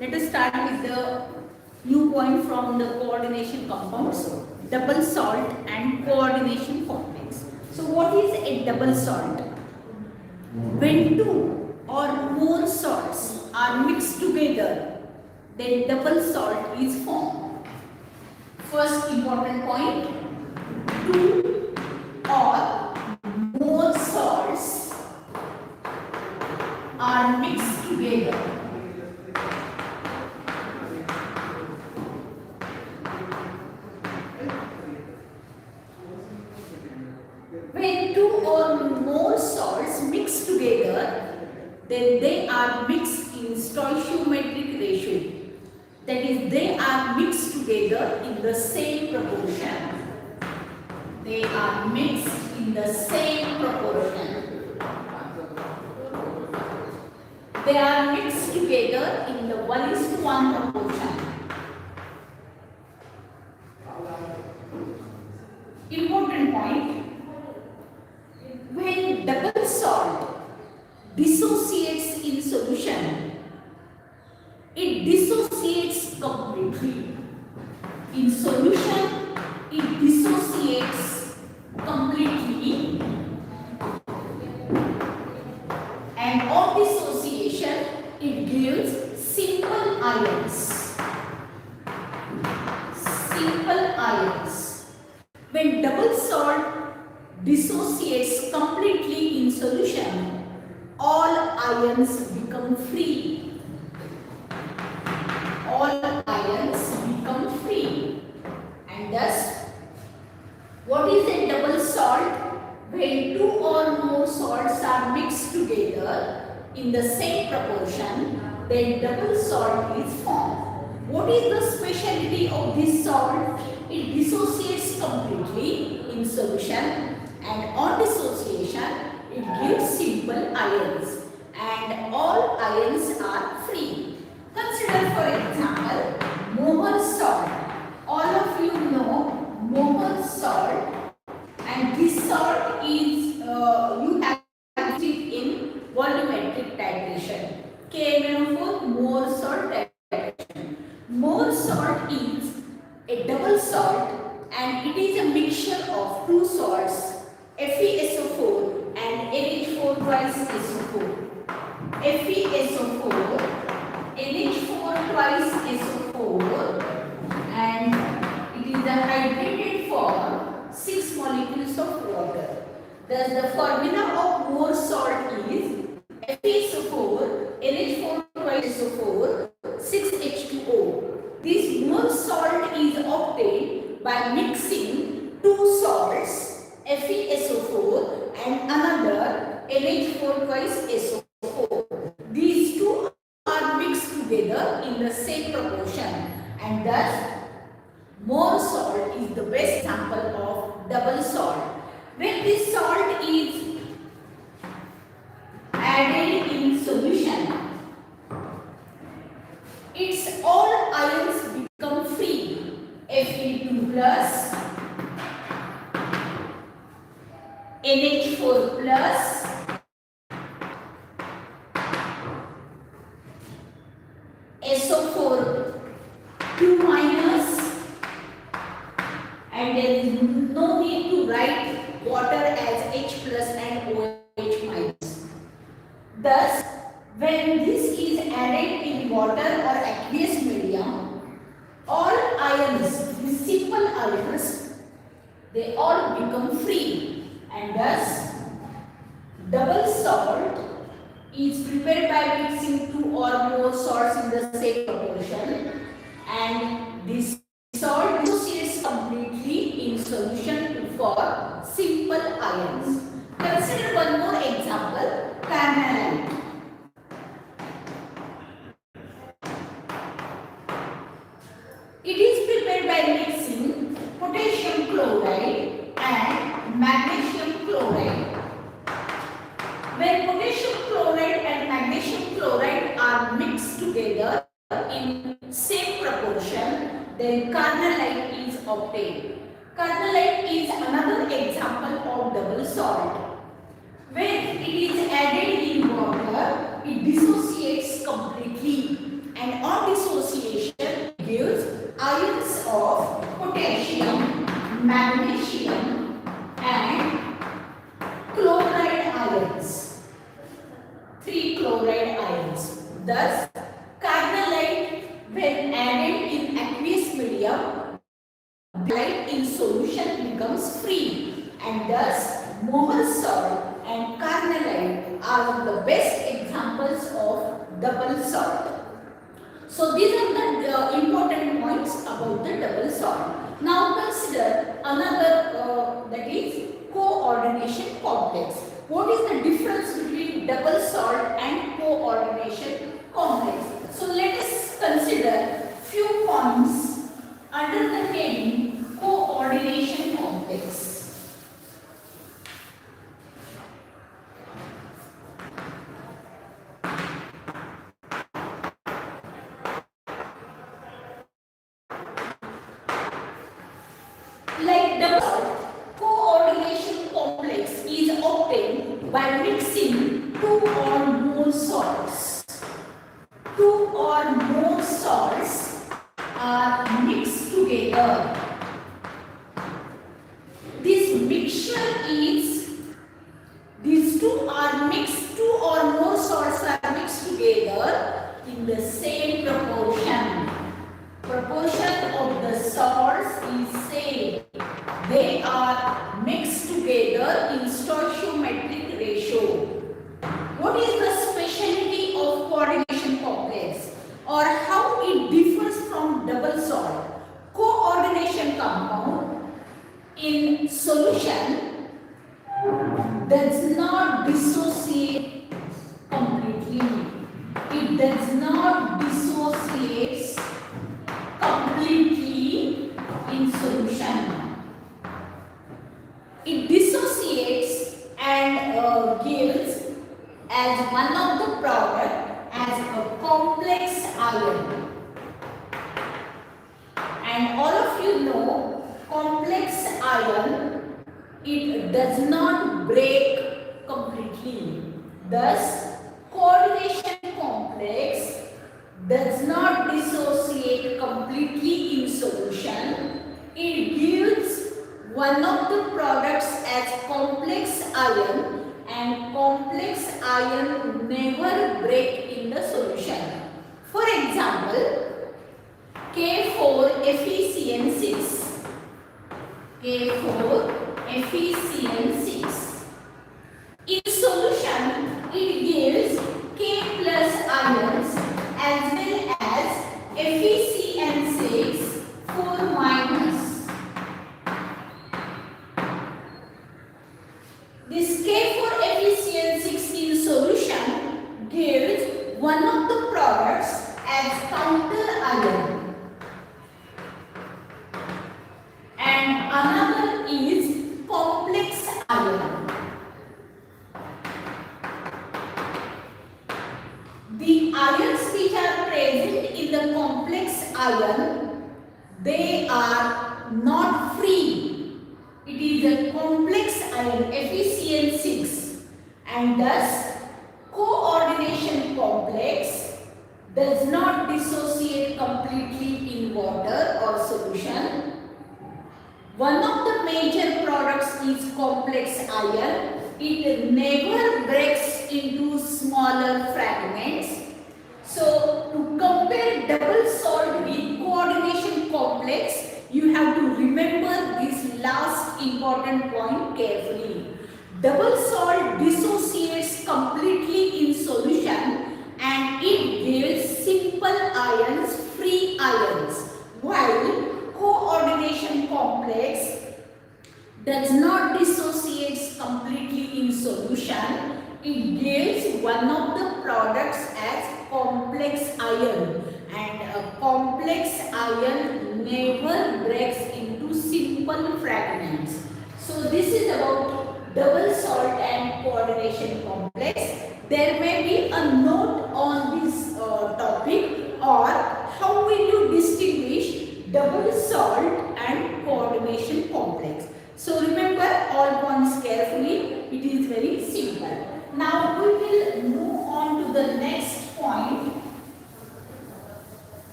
Let us start with the new point from the coordination compounds, double salt and coordination complex. So what is a double salt? When two or more salts are mixed together, then double salt is formed. First important point, two or more salts are mixed together. When two or more salts mix together, then they are mixed in stoichiometric ratio. That is, they are mixed together in the same proportion. They are mixed in the same proportion. They are mixed together in the 1:1 proportion. Important point. When double salt dissociates in solution, it dissociates completely. In solution, it dissociates completely, and on dissociation, it gives simple ions. Simple ions. When double salt dissociates completely in solution, all ions become free. All ions become free. And thus, what is a double salt? When two or more salts are mixed together in the same proportion, then double salt is formed. What is the speciality of this salt? It dissociates completely in solution, and on dissociation it gives simple ions, and all ions are free. Consider for example Mohar salt. All of you know Mohar salt, and this salt is you have it in volumetric titration. KMnO4 more salt titration. More salt is a double salt, and it is a mixture of two salts, FeSO4 and NH4 twice SO4. FeSO4, NH4 twice SO4, and it is a hydrated form, 6 molecules of water. Thus the formula of more salt is FeSO4, NH4 twice SO4, 6H2O. This more salt is obtained by mixing two salts, FeSO4 and another NH4 twice SO4. These two are mixed together in the same proportion, and thus more salt is the best sample of double salt. When this salt is added in solution, its all ions become free. Fe2 plus, NH4 plus, SO4 2 minus, and there is no need to write water as H plus and OH minus. Thus, when this is added in water or aqueous medium, all ions, the simple ions, they all become free, and thus double salt is prepared by mixing two or more salts in the same proportion, and this salt dissociates completely in solution for simple ions. Consider one more example, carnallite. It is prepared by mixing potassium chloride and magnesium chloride. When potassium chloride and magnesium chloride are mixed together in same proportion, then carnallite is obtained. Carnallite is another example of double salt. When it is added in water, it dissociates completely, and on when added in aqueous medium, light in solution becomes free, and thus Mohr salt and carnallite are the best examples of double salt. So these are the important points about the double salt. Now consider another that is coordination complex. What is the difference between double salt and coordination complex? So let us consider few points under the heading coordination complex. Like double salt, coordination complex is obtained by mixing two or more salts. Two or more salts are mixed together. This mixture is, these two are mixed, two or more salts are mixed together in the same proportion. Proportion of the salts is same. They are mixed together in stoichiometric ratio. What is the specialty of coordination complex, or how it differs from double salt? Coordination compound in solution does not dissociate completely. It does not dissociate completely in solution. It dissociates and gives as one of the product as a complex ion. And all of you know complex ion, it does not break completely. Thus, coordination complex does not dissociate completely in solution. It gives one of the products as complex ion, and complex ion never break in the solution. For example, K4FeCN6. K4FeCN6. In solution, it gives K plus ions as well as FeCN6 4 minus. This K4FeCN6 in solution gives one of the products as counter ion, and another is complex ion. The ions which are present in the complex ion, they are not free. It is a complex ion, FeCN6, and thus coordination complex does not dissociate completely in water or solution. One of the major products is complex ion. It never breaks into smaller fragments. So, to compare double salt with coordination complex, you have to remember this last important point carefully. Double salt dissociates completely in solution and it gives simple ions, free ions, while coordination complex does not dissociate completely in solution. It gives one of the products as complex ion, and a complex ion never breaks into simple fragments. So this is about double salt and coordination complex. There may be a note on this topic, or how will you distinguish double salt and coordination complex. So remember all points carefully. It is very simple. Now we will move on to the next point,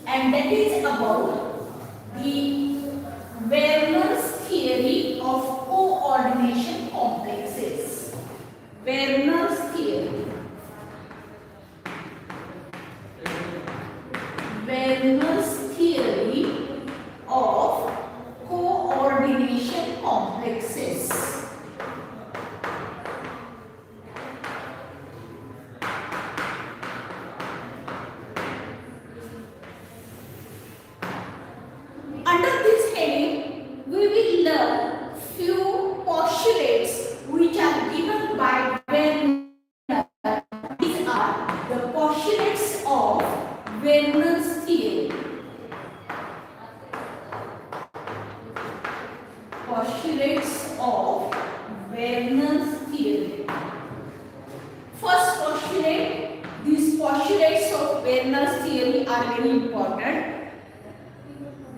and that is about the Werner's theory of coordination complexes. Werner's theory. Werner's theory of coordination complexes. Under this heading, we will learn few postulates which are given by Werner. These are the postulates of Werner's theory. Postulates of Werner's theory. First postulate. These postulates of Werner's theory are very important.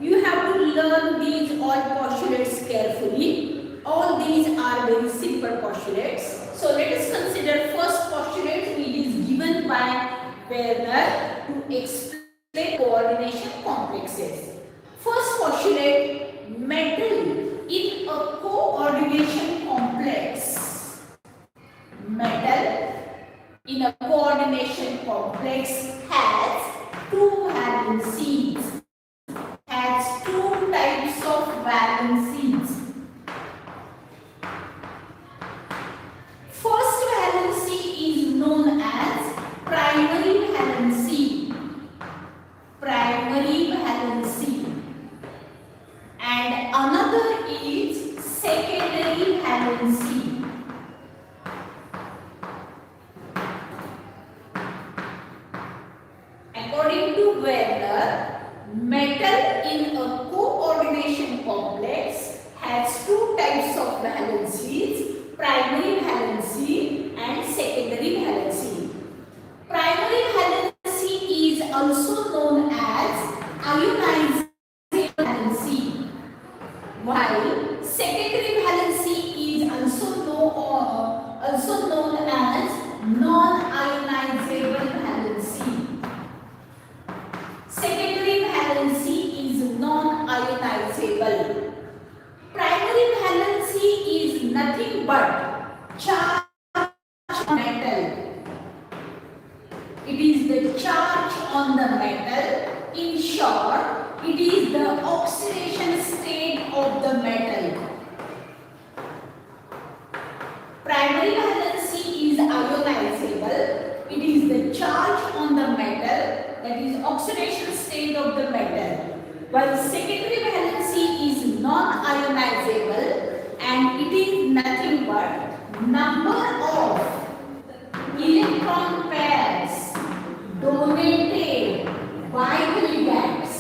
You have to learn these all postulates carefully. All these are very simple postulates. So let us consider first postulate which is given by Werner to explain coordination complexes. First postulate, metal in a coordination complex. Metal in a coordination complex has two valencies. Has two types of valencies. First valency is known as primary valency. Primary valency. And another is secondary valency. According to Werner, metal in a coordination complex has two types of valencies, primary valency and secondary valency. Primary valency is also known as ionizing valency, while secondary valency is also known as non-ionizable valency. Secondary valency is non-ionizable. Primary valency is nothing but charge on metal. It is the charge on the metal. In short, it is the oxidation state of the metal. Primary valency is ionizable. It is the charge on the metal, that is oxidation state of the metal. While secondary valency is non-ionizable and it is nothing but number of electron pairs donated by the ligands.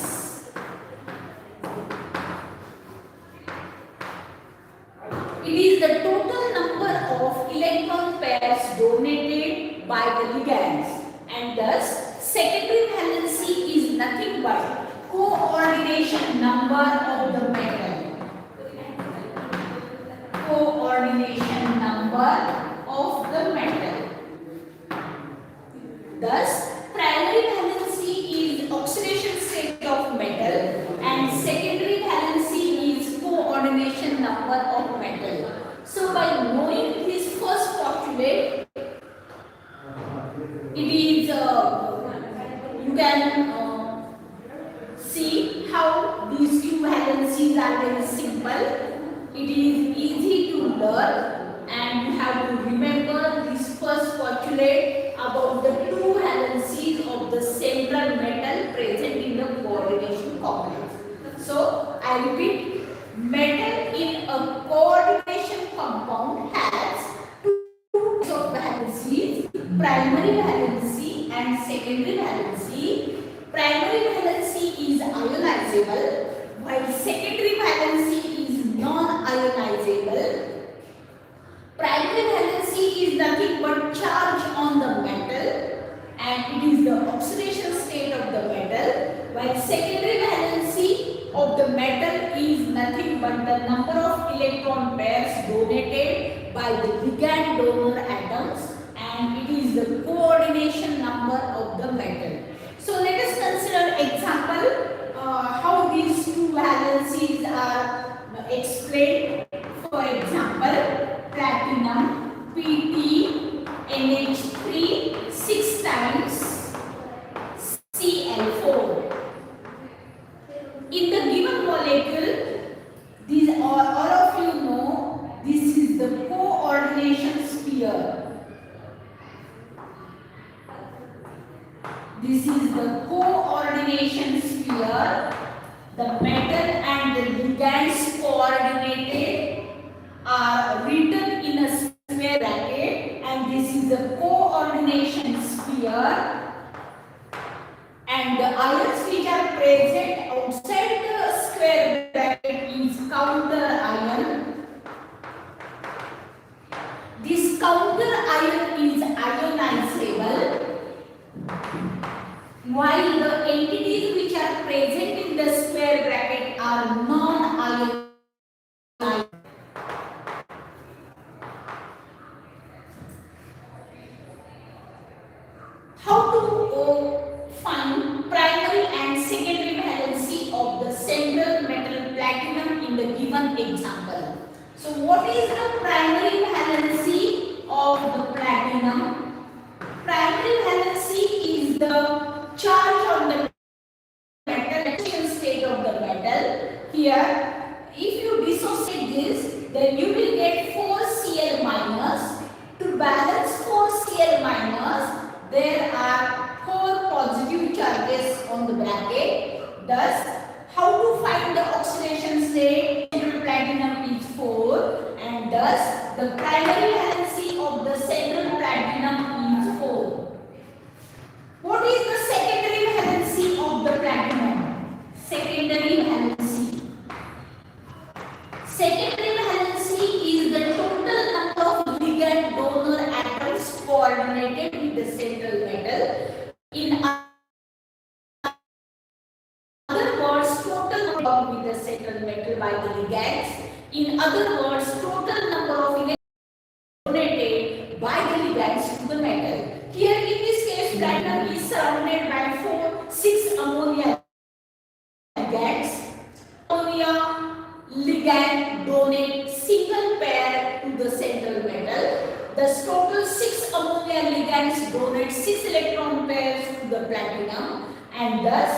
It is the total number of electron pairs donated by the ligands, and thus secondary valency is nothing but coordination number of the metal. Coordination number of the metal. Thus, primary valency is oxidation state of metal and secondary valency is coordination number of metal. So, by knowing this first postulate, it is you can see how these two valencies are very simple. It is easy to learn and you have to remember this first postulate about the two valencies of the central metal present in the coordination complex. So, I repeat, metal in a coordination compound has two types of valencies, primary valency and secondary valency. Primary valency is ionizable, while secondary valency is non-ionizable. Primary valency is nothing but charge on the metal and it is the oxidation state of the metal, while secondary valency of the metal is nothing but the number of electron pairs donated by the ligand donor atoms and it is the coordination number of the metal. So let us consider example how these two valencies are explained. For example, platinum Pt NH3 6 times Cl4. is the coordination sphere. The metal and the ligands coordinated are written in a square bracket, and this is the coordination sphere. And the ions which are present outside the square bracket is counter ion. This counter ion is ionizable, while the entities which are present in the square bracket are non-ionizable. How to find primary and secondary valency of the central metal platinum in the given example? So what is the primary valency of the platinum? Primary valency is the charge on the metal state of the metal. Here, if you dissociate this, then you will get 4Cl minus. To balance 4Cl minus, there are 4 positive charges on the bracket. Thus, how to find the oxidation state? Central platinum is 4, and thus the primary valency of the central platinum is 4. What is the secondary valency of the platinum? Secondary valency. Secondary valency is the total number of ligand donor atoms coordinated with the central metal. In other words, total number with the central metal by the ligands. In other words, total number of electrons donated by the ligands to the metal. Here in this case, platinum is surrounded by 6 ammonia ligands. Ammonia ligand donate single pair to the central metal. Thus total 6 ammonia ligands donate 6 electron pairs to the platinum, and thus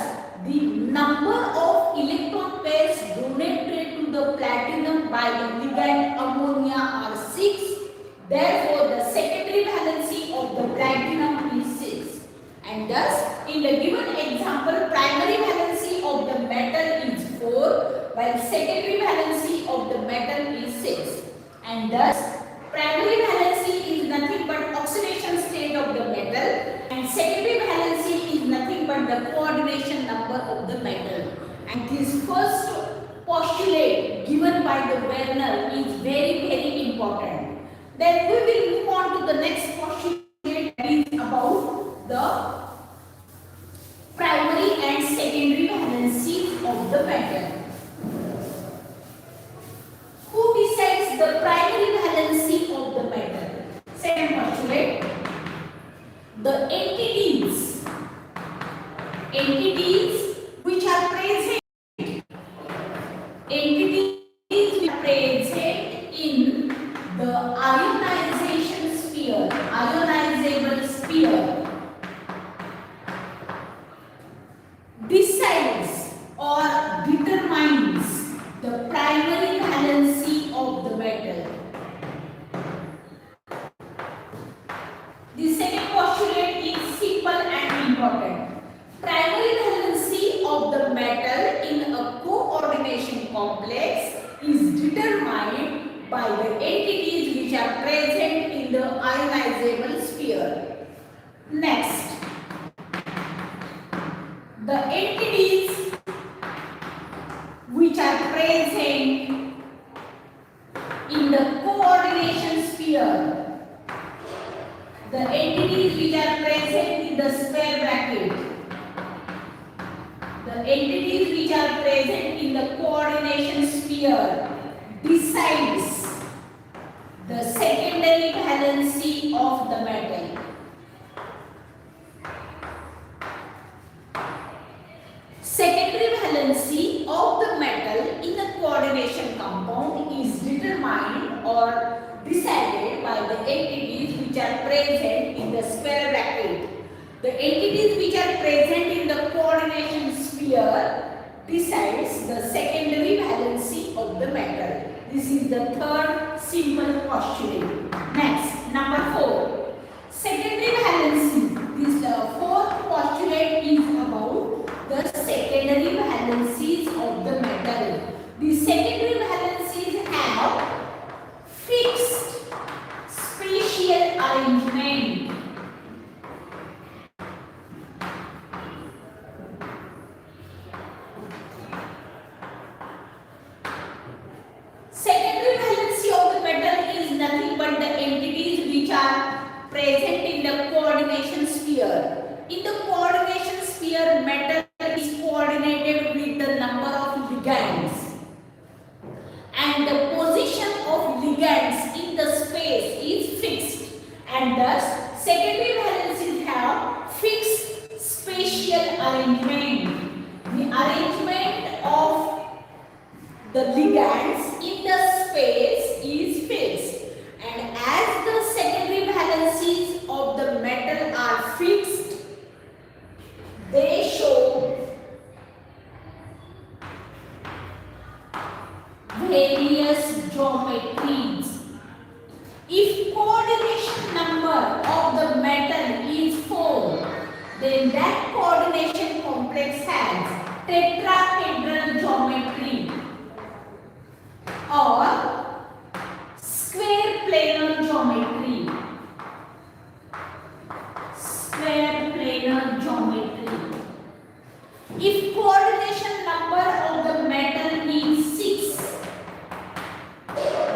the number of electron pairs donated to the platinum by the ligand ammonia are 6. Therefore, the secondary valency of the platinum is 6. And thus, in the given example, primary valency of the metal is 4, while secondary valency of the metal is 6. And thus, primary valency is nothing but oxidation state of the metal, and secondary valency is nothing but the coordination number of the metal. And this first postulate given by the Werner is very important. Then we will move on to the next postulate, that is about the primary and secondary valency of the metal. Who decides the primary valency of the metal? Second postulate. The entities which are present in the ionization sphere, ionizable sphere, decides or determines the primary valency of the metal. The second postulate is simple and important. Primary valency of the metal in a coordination complex is determined by the entities which are present in the ionizable sphere. Next, the entities which are present in the coordination sphere. The entities which are present in the square bracket. The entities which are present in the coordination sphere decides the secondary valency of the metal. Secondary valency of the metal in a coordination compound is determined or decided by the entities which are present in the square bracket. The entities which are present in the coordination sphere decides the secondary valency of the metal. This is the third simple postulate. Next, number 4. Secondary valency. This fourth postulate is The secondary valencies have fixed spatial arrangement. Secondary valency of the metal is nothing but the entities which are present in the coordination sphere. In the coordination sphere, metal is coordinated with the number of ligands, and the position of ligands in the space is fixed, and thus secondary valencies have fixed spatial arrangement. The arrangement of the ligands in the space is fixed, and as the secondary valencies of the metal are fixed, they show various geometries. If coordination number of the metal is 4, then that coordination complex has tetrahedral geometry or square planar geometry. Square planar geometry. If coordination number of the metal is 6,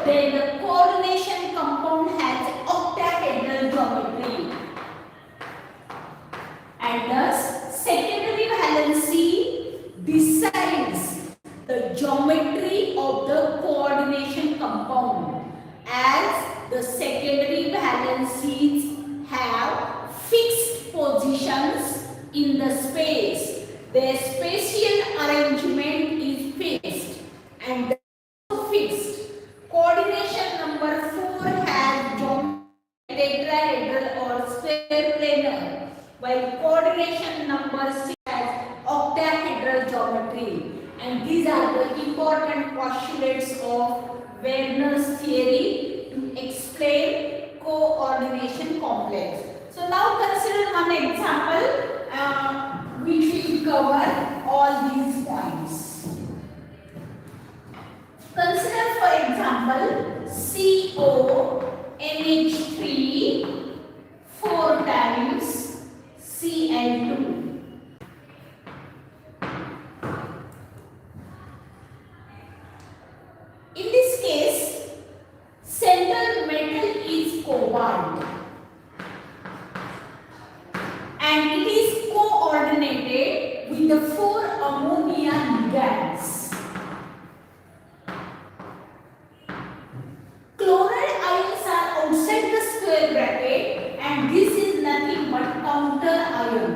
then the coordination compound has octahedral geometry, and thus secondary valency decides the geometry of the coordination compound, as the secondary valencies have fixed positions in the space. Their spatial arrangement is fixed and fixed. Coordination number 4 has geometry tetrahedral or square planar, while coordination number 6 has octahedral geometry. And these are the important postulates of Wagner's theory to explain coordination complex. So now consider one example which will cover all these points. Consider for example CONH3 4 times Cl2. In this case, central metal is cobalt and it is coordinated with the 4 ammonia ligands. Chloride ions are outside the square bracket, and this is nothing but counter ion.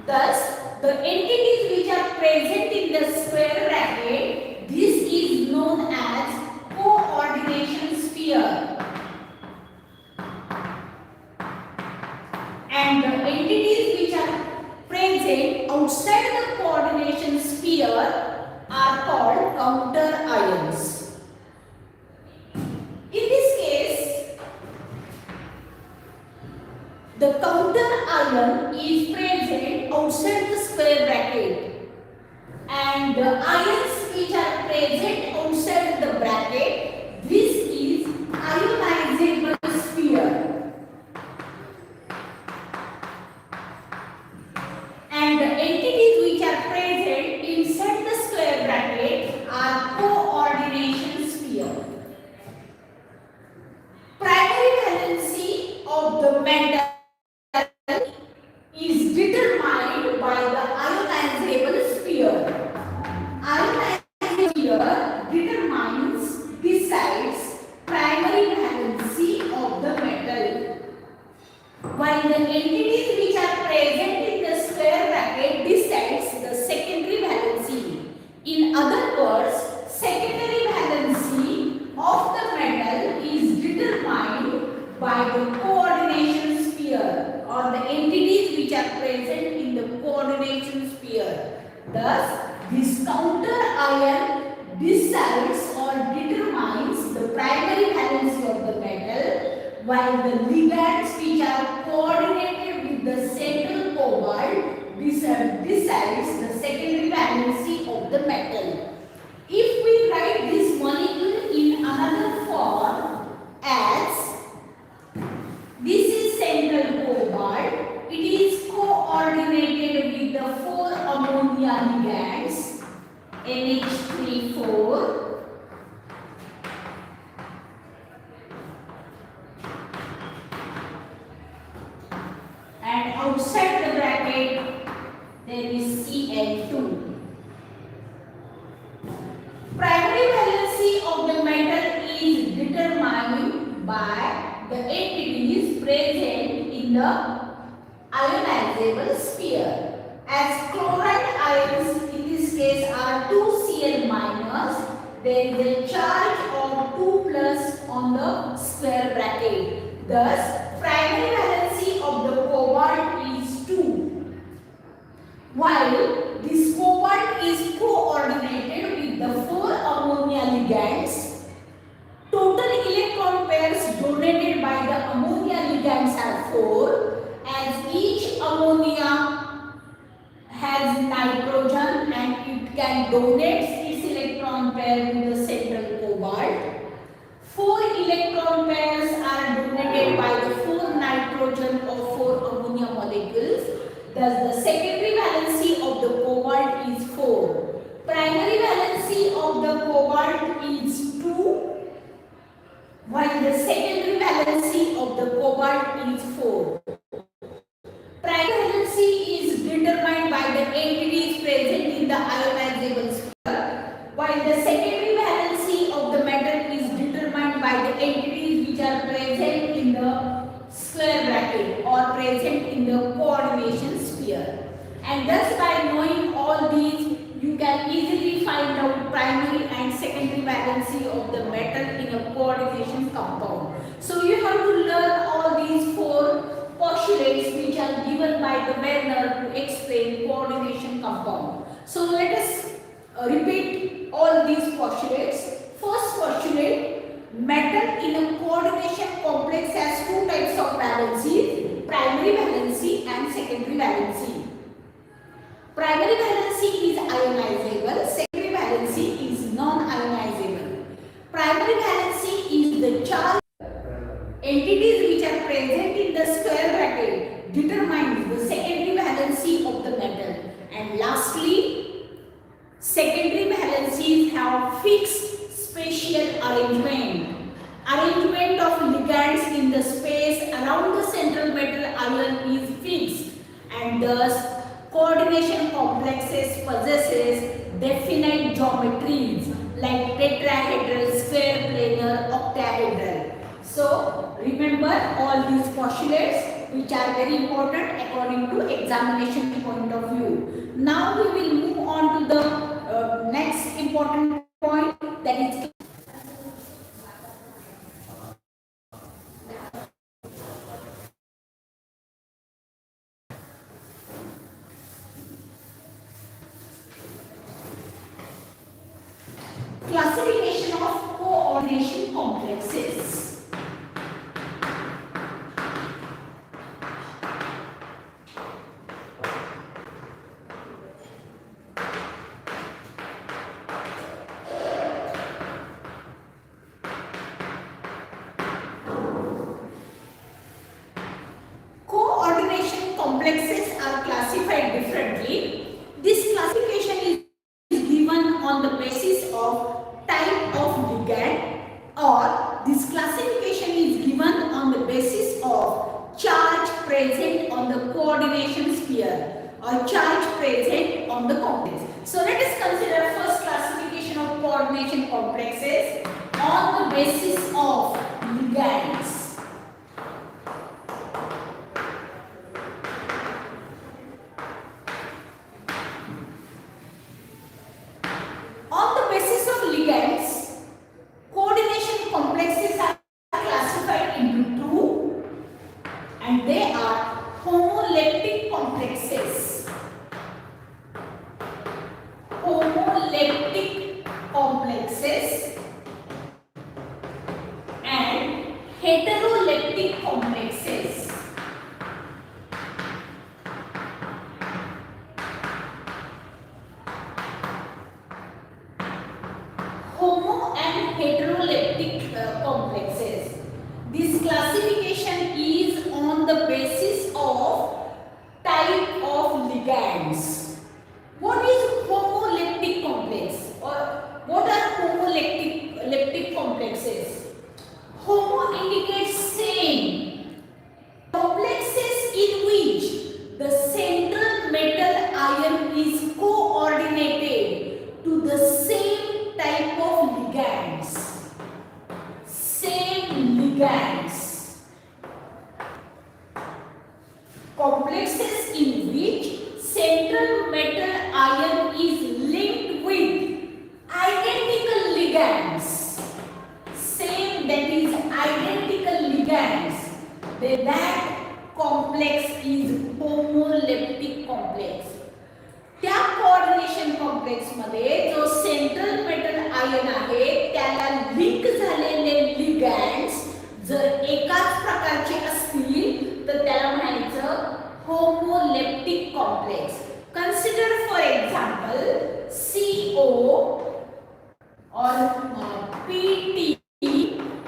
Thus, the entities which are present in the square bracket, this is known as coordination sphere. And the entities which are present outside the coordination sphere are called counter ions. In this case, the counter ion is present outside the square bracket, and the ions which are present outside the bracket, this is ionizable sphere. And the entities which are present inside the square bracket are coordination sphere. Primary valency of the metal is determined by the ionizable sphere. Ionizable sphere decides primary valency of the metal, while the entities which are present in the square bracket decides the secondary valency. In other words, secondary valency of the metal is determined by the coordination sphere or the entities which are present in the coordination sphere. Thus, this counter ion decides or determines the primary valency of the metal, while the ligands which are coordinated with the central cobalt decides the secondary valency of the metal. If we write this molecule in another form as this is central cobalt, it is coordinated with the 4 ammonia ligands NH3 4 and outside the bracket there is Cl2. Primary valency of the metal is determined by the entities present in the ionizable sphere. As chloride ions in this case are 2Cl minus, there is a charge of 2 plus on the square bracket. Thus, primary valency of the cobalt is 2. While this cobalt is coordinated with the 4 ammonia ligands, total electron pairs donated by the ammonia ligands are 4, as each ammonia has nitrogen and it can donate its electron pair to the central cobalt. 4 electron pairs are donated by the 4 nitrogen of 4 ammonia molecules. Thus, the secondary valency of the cobalt is 4. Primary valency of the cobalt is 2, while the secondary valency of the cobalt is 4. Primary valency is determined by the entities present in the ionizable sphere, while the secondary valency of the metal is determined by the entities which are present in the square bracket or present in the coordination sphere. And thus, by knowing all these, you can easily find out primary and secondary valency of the metal in a coordination compound. So you have to learn all these 4 postulates which are given by the Werner to explain coordination compound. So let us repeat all these postulates. First postulate, metal in a coordination complex has 2 types of valencies, primary valency and secondary valency. Primary valency is ionizable, secondary valency is non-ionizable. Primary valency is the charge entities which are present in the square bracket determines the secondary valency of the metal. And lastly, secondary valencies have fixed spatial arrangement. Arrangement of ligands in the space around the central metal ion is fixed, and thus coordination complexes possesses definite geometries like tetrahedral, square, planar, octahedral. So remember all these postulates which are very important according to examination point of view. Now we will move on to the next important point, that is classification of coordination complexes. Coordination complexes are classified differently. This classification is given on the basis of type of ligand, or this classification is given on the basis of charge present on the coordination sphere or charge present on the complex. So let us consider first classification of coordination complexes on the basis of ligands. On the basis of ligands, coordination complexes are classified into 2, and they are homoleptic complexes. Homoleptic complexes and heteroleptic complexes. homo and heteroleptic complexes. This classification is on the basis of type of ligands. What is homoleptic complex or what are homoleptic complexes? Homo indicates same. Complexes in which the central metal ion is coordinated to the same type of ligands. Same ligands. Complexes in which central metal ion is linked with identical ligands. Same, that is identical ligands. Then that complex is homoleptic complex. त्या coordination complex मध्ये जो central metal ion आहे त्याला link झालेले लिगँड्स जर एकाच प्रकारचे असतील तर त्याला म्हणायचं homoleptic complex. Consider for example CO or PT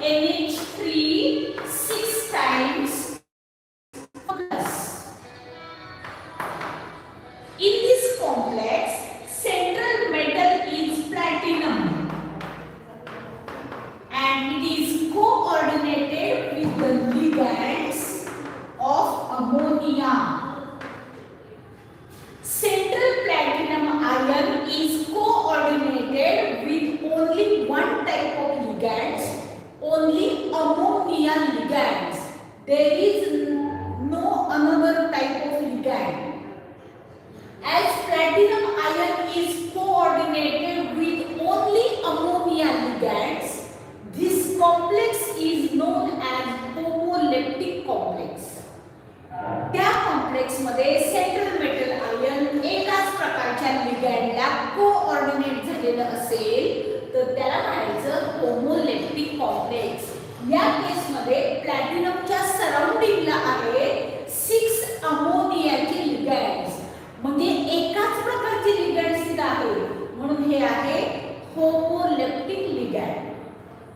NH3 6 times plus. In this complex, central metal is platinum and it is coordinated with the ligands of ammonia. Central platinum ion is coordinated with only one type of ligands, only ammonia ligands. There is no another type of ligand. As platinum ion is coordinated with only ammonia ligands, this complex is known as homoleptic complex. त्या complex मध्ये central metal ion एकाच प्रकारच्या लिगँडला coordinate झालेलं असेल तर त्याला म्हणायचं homoleptic complex. या केस मध्ये प्लॅटिनमच्या सराउंडिंगला आहे 6 अमोनियाचे लिगँड्स म्हणजे एकाच प्रकारचे लिगँड्स तिथे आहेत म्हणून हे आहे homoleptic ligand.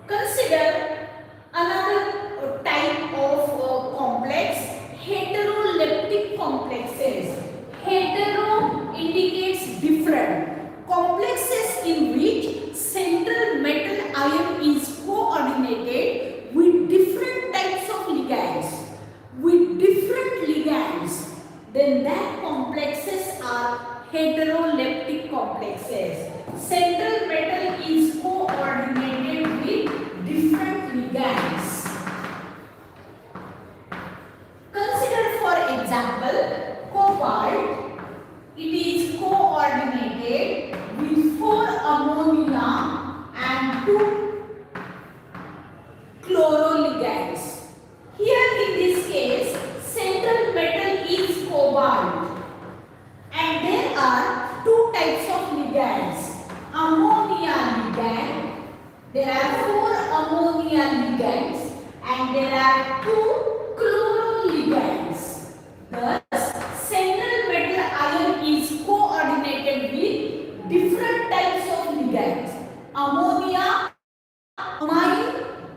Consider another type of complex, heteroleptic complexes. Hetero indicates different. Complexes in which central metal ion is coordinated with different types of ligands. With different ligands, then that complexes are heteroleptic complexes. Central metal is coordinated with different ligands. Consider for example cobalt. It is coordinated with 4 ammonia and 2 chloroligands. Here in this case central metal is cobalt and there are 2 types of ligands. Ammonia ligand. There are 4 ammonia ligands and there are 2 chloroligands. Thus, central metal ion is coordinated with different types of ligands. Ammonia, amine,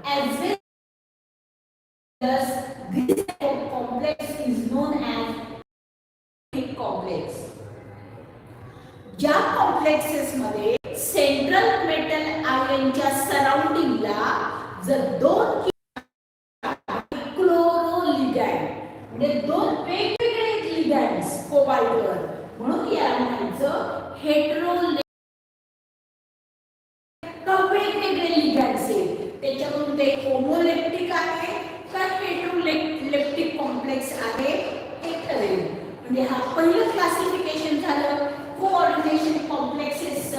as well. Thus, this type of complex is known as complex. ज्या complexes मध्ये central metal आयनच्या सराउंडिंगला जर 2 म्हणजे 2 वेगवेगळे लिगँड्स कोबाल्टवर म्हणून याला म्हणायचं heteroleptic. वेगवेगळे लिगँड्स आहेत त्याच्यातून ते होमोलेप्टिक आहे का हेटेरोलेप्टिक कॉम्प्लेक्स आहे हे ठरेल. म्हणजे हा पहिलं क्लासिफिकेशन झालं coordination complexes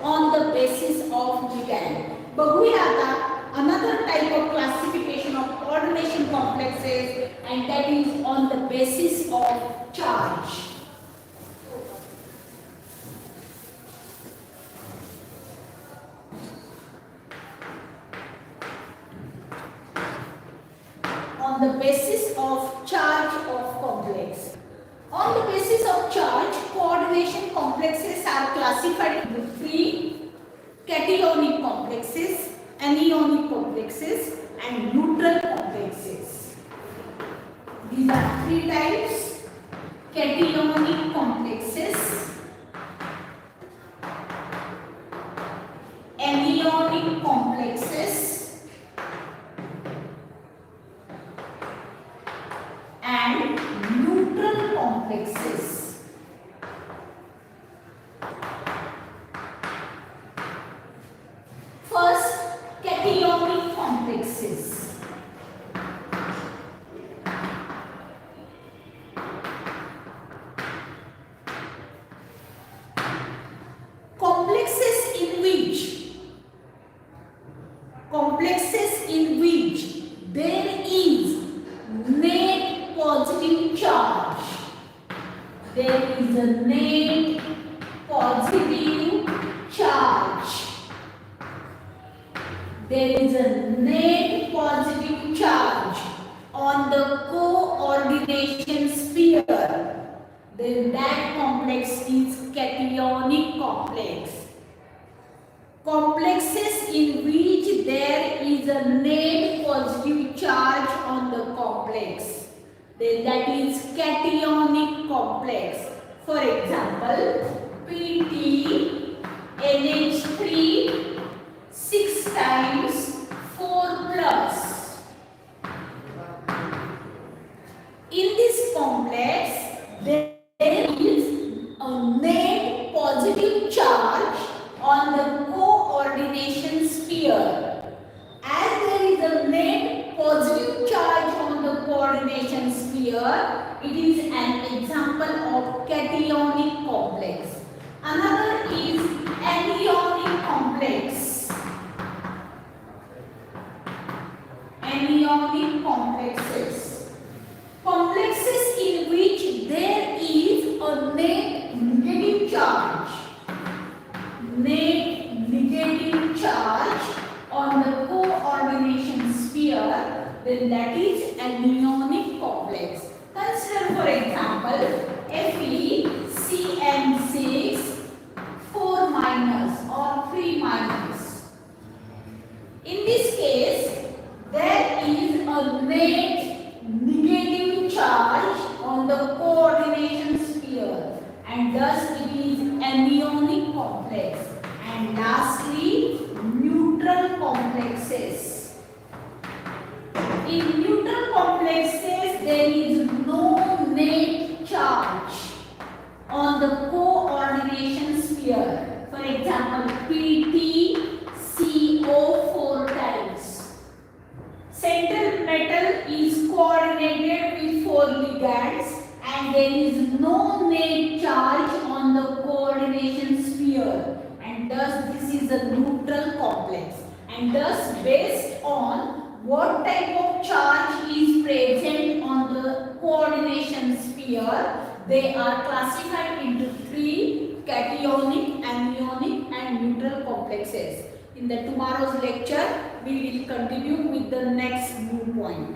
on the basis of ligand. बघूया आता another type of classification of coordination complexes and that is on the basis of charge. On the basis of charge of complex. On the basis of charge, coordination complexes are classified into 3 cationic complexes, anionic complexes, and neutral complexes. These are three types: cationic complexes, anionic complexes, and neutral complexes. First, cationic complexes. Complexes in which there is net positive charge. There is a net positive charge. There is a net positive charge on the coordination sphere. Then that complex is cationic complex. Complexes in which there is a net positive charge on the complex, then that is cationic complex. For example, Pt NH3 6 times 4 plus. In this complex, there is a net positive charge on the coordination sphere. As there is a net positive charge on the coordination sphere, it is an example of cationic complex. Another is anionic complex. Anionic complexes. Complexes in which there is a net negative charge. Net negative charge on the coordination sphere, then that is anionic complex. Consider for example FeCN6 4 minus or 3 minus. In this case, there is a net negative charge on the coordination sphere, and thus it is anionic complex. And lastly, neutral complexes. In neutral complexes, there is no net charge on the coordination sphere. For example, PtCO4 times. Central metal is coordinated with 4 ligands, and there is no net charge on the coordination sphere, and thus this is a neutral complex. And thus, based on what type of charge is present on the coordination sphere, they are classified into 3: cationic, anionic, and neutral complexes. In the tomorrow's lecture, we will continue with the next new point.